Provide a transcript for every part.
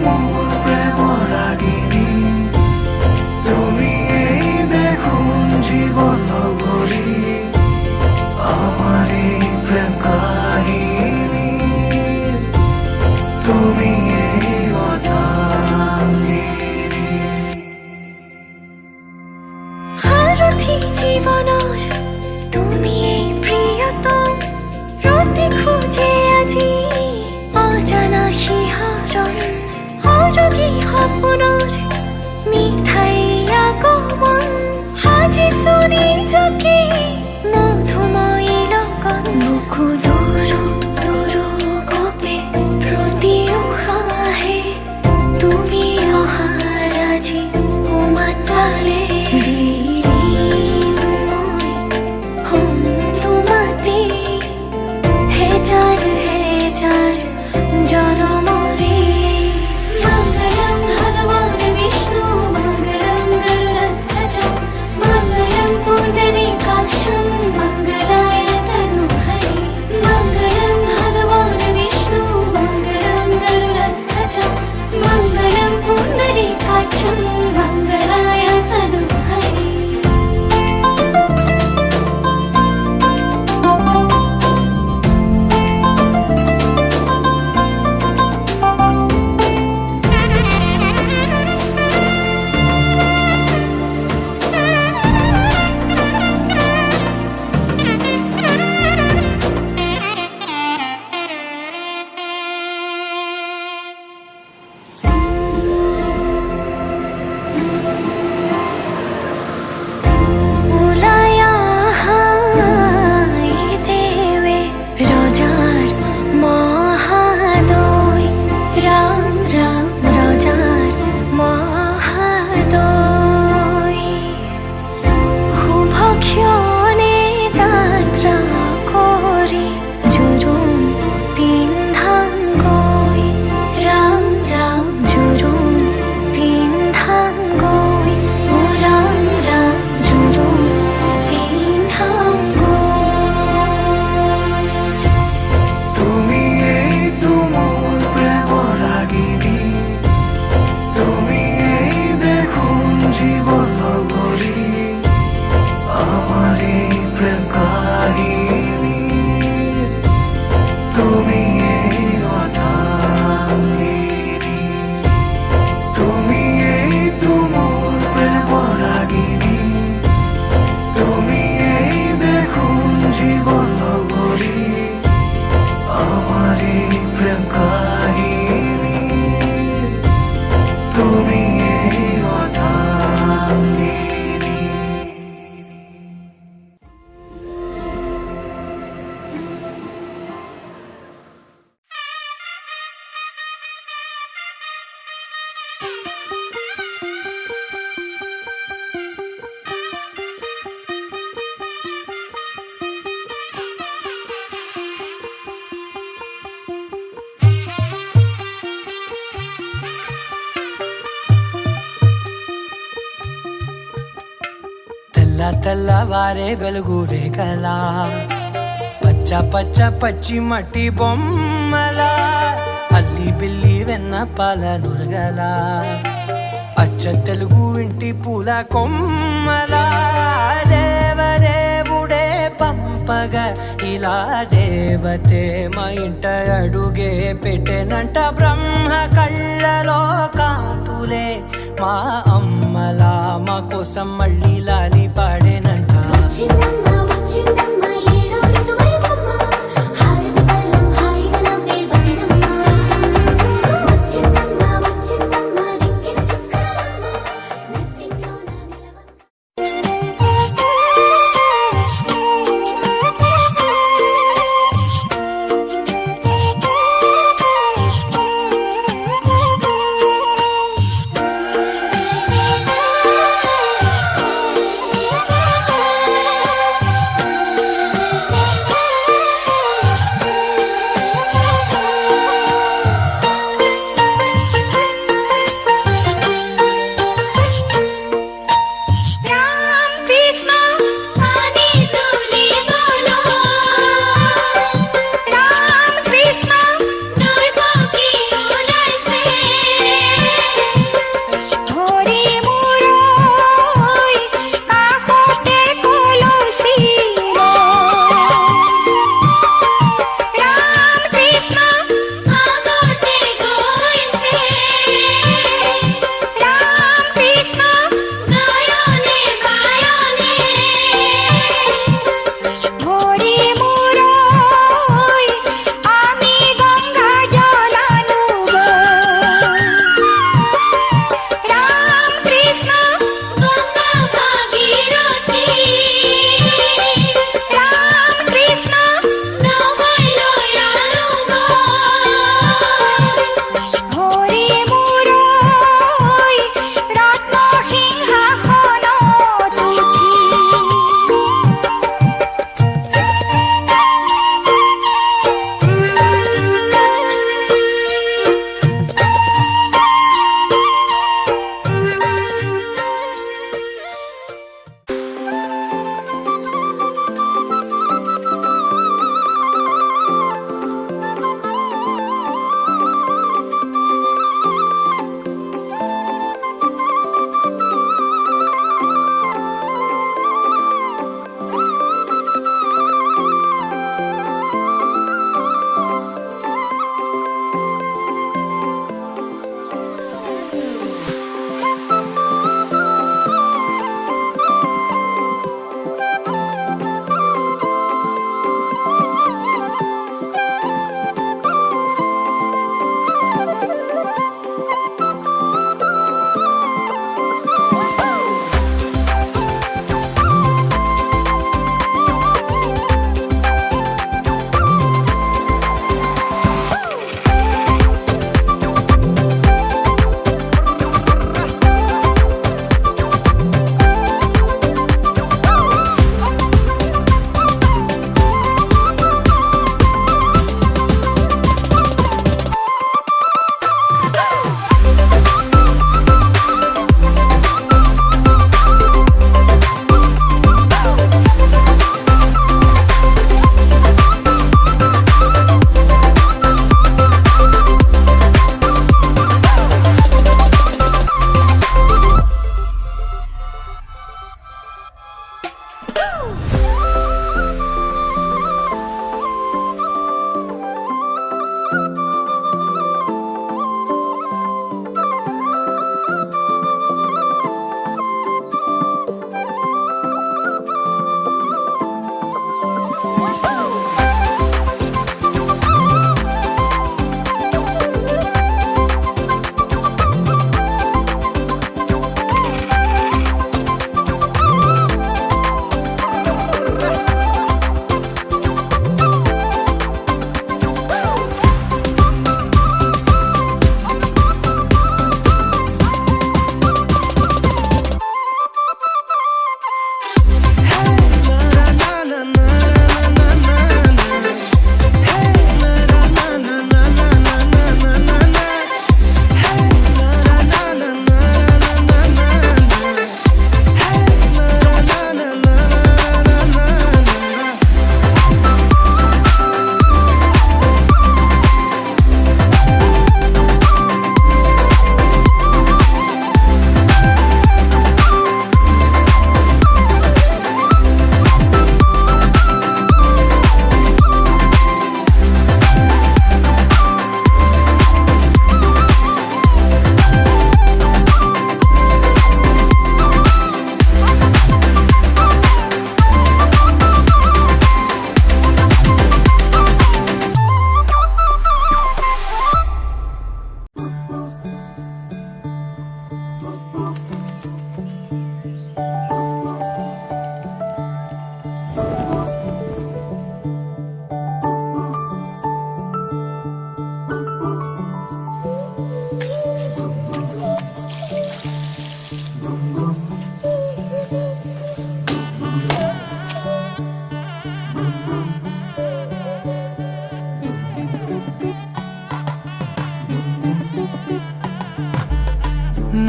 মোর প্রেম রাগিনী, তুমি এই দেখুন জীবন নগরী, আমার এই প্রেম কাহিনী, তুমি এই অর্ধাঙ্গিনী। সারথি জীবনৰ তুমি এই প্ৰিয়তম, ৰাতি খোজে আজি অজানা শিহৰণ, সৰগী সপোনৰ মিঠাই আগমন, সাজিছো নিজকে মধুময়ী লগন। বুকু দূৰ দূৰ কপে প্ৰতি উশাহে তুমি অহাৰ আজি উমান পালে। मङ्गलं भगवान् विष्णु मङ्गलं गरुडध्वज मङ्गलं पुण्डरीकाक्षं मङ्गलाय तनोहरि। मङ्गलं भगवान् विष्णु मङ्गलं गरुडध्वज मङ्गलं पुण्डरीकाक्षं मङ्गलाय तनोहरि। తెల్లవారే వెలుగురే కలా పచ్చ పచ్చ పచ్చి మట్టి బొమ్మల అల్లి బిల్లి వెన్న పాల నురగల అచ్చ తెలుగు ఇంటి పూల కొమ్మల దేవదేవుడే పంపగ ఇలా దేవతే మా ఇంట అడుగే పెట్టెనంట బ్రహ్మ కళ్ళలో కాంతులే మా అమ్మలా మా కోసం మళ్ళీ లాలి పాడేనంట.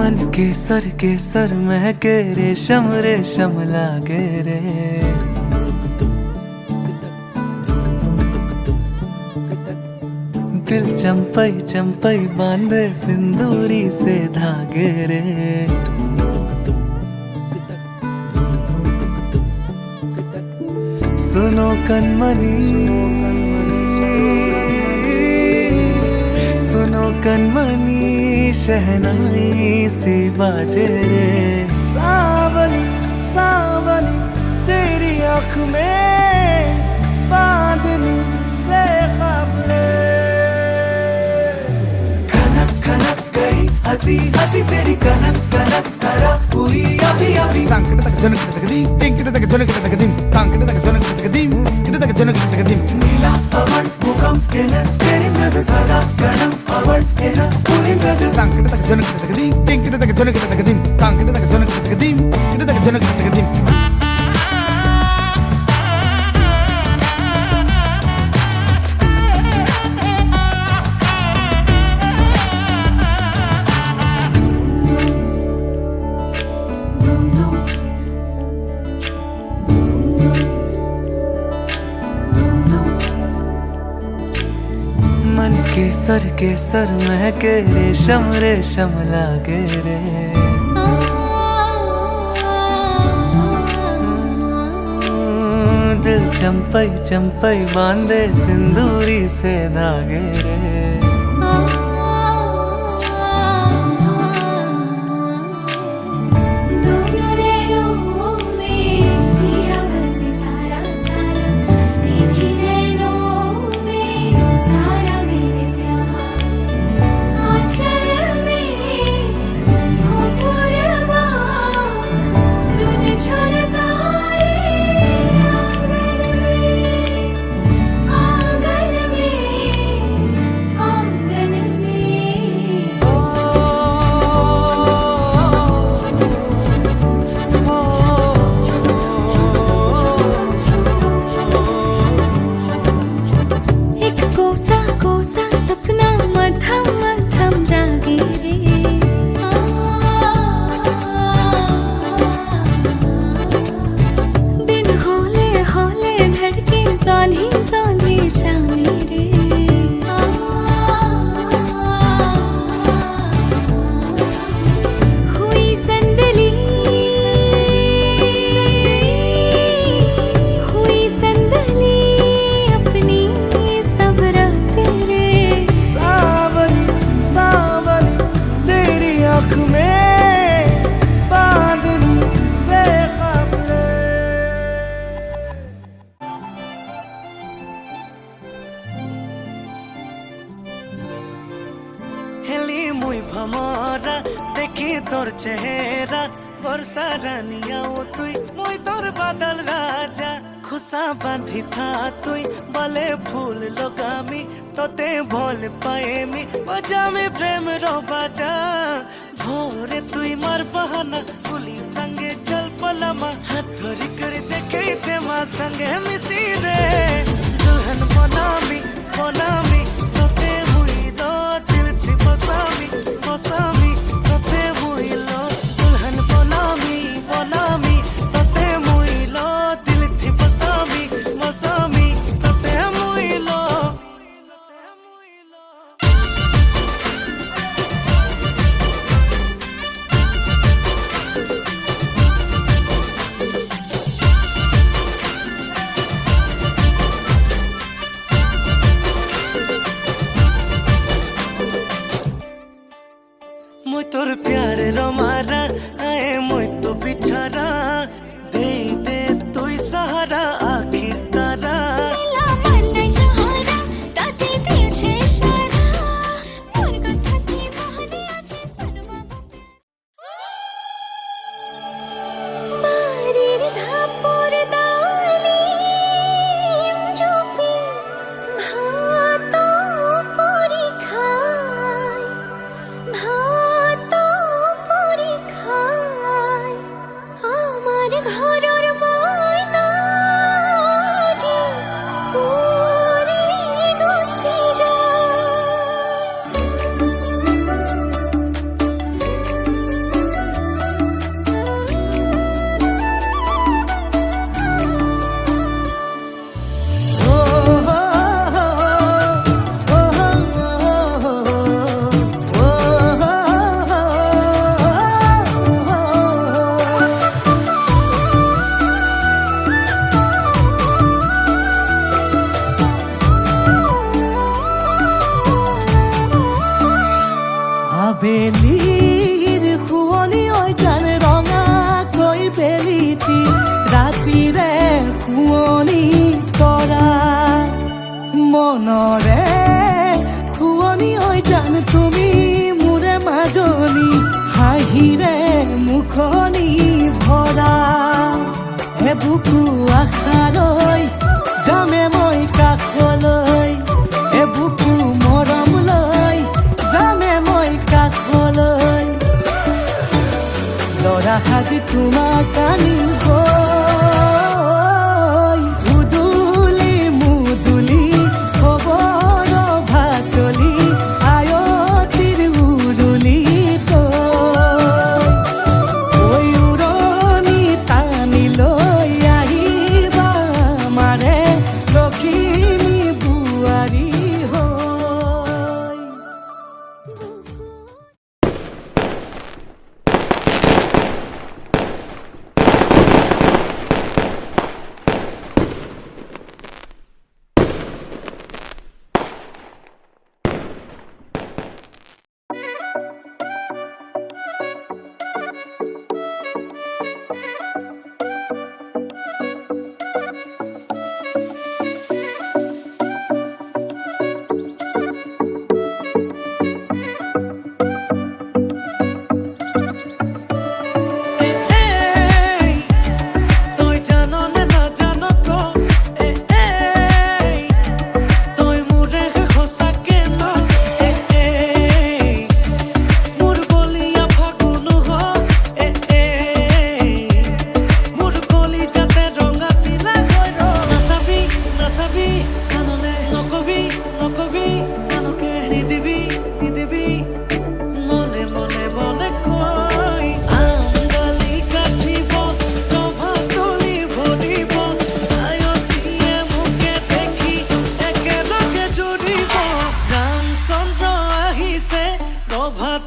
मन के सर महके रेशम रेशम लागे रे दिल चंपई चंपई बांधे सिंदूरी से धागे रे सुनो कनमनी सुनो कनमनी शहनाई सी बाजे रे सावली सावली तेरी आँख में बांधनी से खबरें खनक खनक गई हंसी हंसी तेरी कनक कनक करा हुई अभी अभी तांकड़े तक जनक तक दी टिंकड़े तक जनक तक दी तांकड़े तक जनक तक दी इटे तक जनक तक दी नीला पवन मुखम तेन तेरी नद सदा गणम अवड़ तेन पूरी नद तांकड़े तक जनक तक दी टिंकड़े तक जनक तक दी तांकड़े तक जनक तक दी इटे तक जनक तक दी मन के सर महके रेशम रेशम लागे रे दिल चंपई चंपई बांधे सिंदूरी से धागे रे মুই ভমরা দেখি তোর চেহারা বর্ষা রানিয়াও তুই মুই তোর বাদল রাজা খুশা বাঁধি থা তুই বলে ফুল লোগামি তোতে ভোল পায়েমি বজামি প্রেম রো বাজা ভোরে তুই মার বাহানা পুলি সঙ্গে চল পলামা হাত ধরি করে দেখে প্রেমা সঙ্গে মিশি রে দুলহন বনামি বনামি তোতে হুইলো দিল থি বসামি বসামি তোতে হুইলো দুলহন বনামি বনামি তোতে হুইলো দিল থি বসামি বসামি তোতে হুইলো मुझ तोर प्यार रोमारा आए मुझ तो बिछारा दे दे तू सहारा आखिर तारा नीला मन नहीं सहारा ताते तेरे इशारा मोर कथा की कहानी আছে सुनवा बारीर धापुर दानी चुपी भातो पुरी खाय भातो पुरी खाय আমার বেলিৰ শুৱনি ঐ জান ৰঙাকৈ বেলিটি ৰাতিৰে শুৱনি তৰা মনৰে শুৱনি ঐ জান তুমি মোৰে মাজনী হাঁহিৰে মুখনি ভৰা হে বুকু আশালৈ যামে মই কাষলৈ হে বুকু মৰম লৈ যামে মই কাষলৈ লৰা সাজি তোমাক আনিম গৈ উদুলি মুদুলি খবৰ ভাতলি আয়তিৰ উৰুলি তই উৰণি টানি লৈ আহিবা মাৰে লখিমী বোৱাৰী হৈ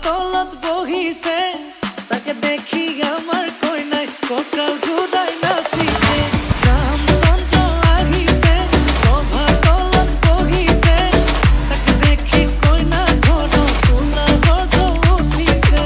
তলত বহিছে তাকে দেখি আমাৰ কইনাই কঁকাল ঘূৰাই নাচিছে ৰামচন্দ্ৰ আহিছে সভা তলত বহিছে তাকে দেখি কইনা ঘৰত কোলা গৰ্ভ উঠিছে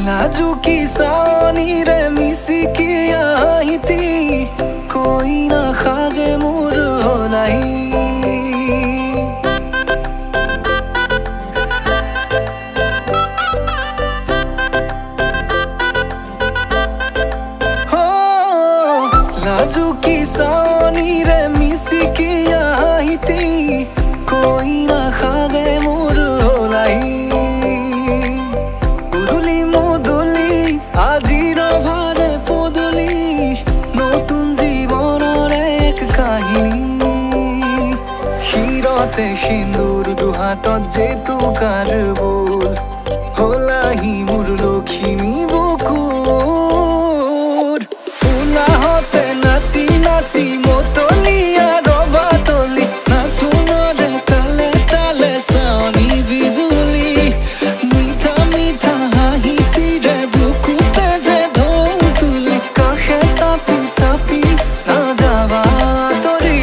নাজুকি চাৱনিৰে মিচিকি আহিতি কইনা সাজে মোৰ হলাই নাজুকি চাৱনিৰে মিচিকি আহিতি কইনা সাজে মোৰ হলাই আজিৰ ভাৰে পদূলি নতুন জীৱনৰ এক কাহিনী শিৰতে সিন্দুৰ দুহাতত জেতুকাৰ বোল হলাহি মোৰ লখিমী বুকুৰ উলাহতে নাচি নাচি মতলীয়া ৰবা তলি নাচোনৰে তালে তালে চাৱনি বিজুলি মিঠা মিঠা হাঁহিতিৰে বুকুতে যে ঢৌ তুলি কাষে চাপি চাপি নাযাবা তৰি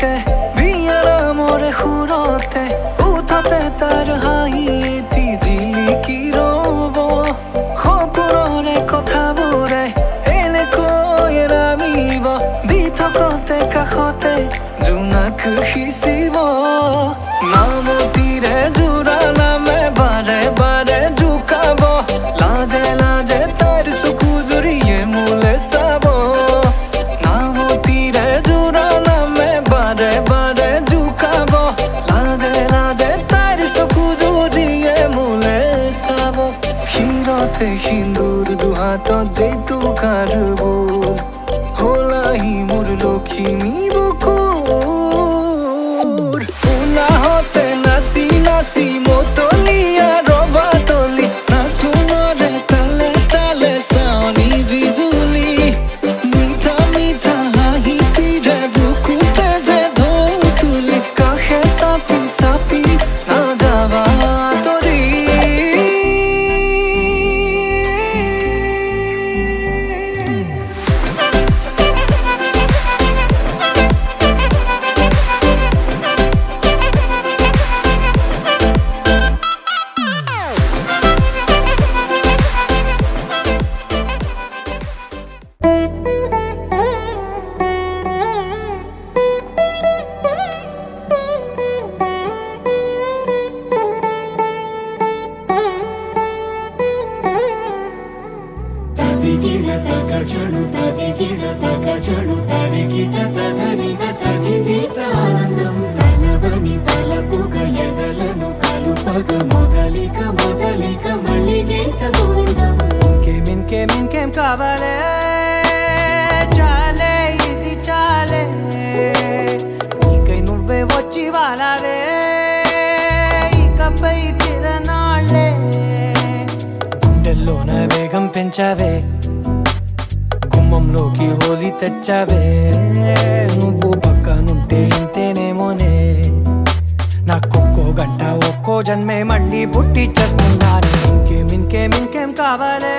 সুৰতে বিয়াৰা মোৰে সুৰতে উঠতে তাৰ হাঁহিয়েতি জিলিকি ৰ'ব সপোনৰে কথাবোৰে এনেকৈ ৰামিব দি থকতে কাষতে জোনাক সিঁচিব নামতিৰে জোৰা নামে বাৰে বাৰে জোকাব লাজে লাজে তাইৰ চকু জুৰিয়ে মোলে চাব নামতিৰে জোৰা নামে বাৰে বাৰে জোকাব লাজে লাজে তাইৰ চকু জুৰিয়ে মোলে চাব ক্ষীৰতে সিন্দুৰ দুহাতত জেতুকাৰ বোল হলাহি মোৰ লখিমী বুকুৰ উলাহতে নাচি নাচি মতলীয়া ৰবা তলি নাচোনৰে তালে তালে চাৱনি বিজুলি মিঠা মিঠা হাঁহিটিৰে বুকুতে যে ঢৌ তুলি কাষে চাপি চাপি নাযাবা তৰি తదిగిడ తగచడు తదిగిడ తగచడు తరిగిట తదరిన తదిదీత ఆనందం తలవని తలపుగ ఎదలను కలుపగ మొదలిక మొదలిక మళ్ళీ గీత గోవిందం ఇంకేం కావాలే చాలే ఇది చాలే నీకై నువ్వే వచ్చి వాలావే ఇకపై తిరనాళ్ళే గుండెల్లోన వేగం పెంచావే గుమ్మంలోకి హోలీ తెచ్చావే నువ్వు పక్కనుంటే ఇంతేనేమోనే నాకొక్కో గంట ఒక్కో జన్మే మళ్ళీ పుట్టి చేస్తున్నాను ఇంకేం కావాలే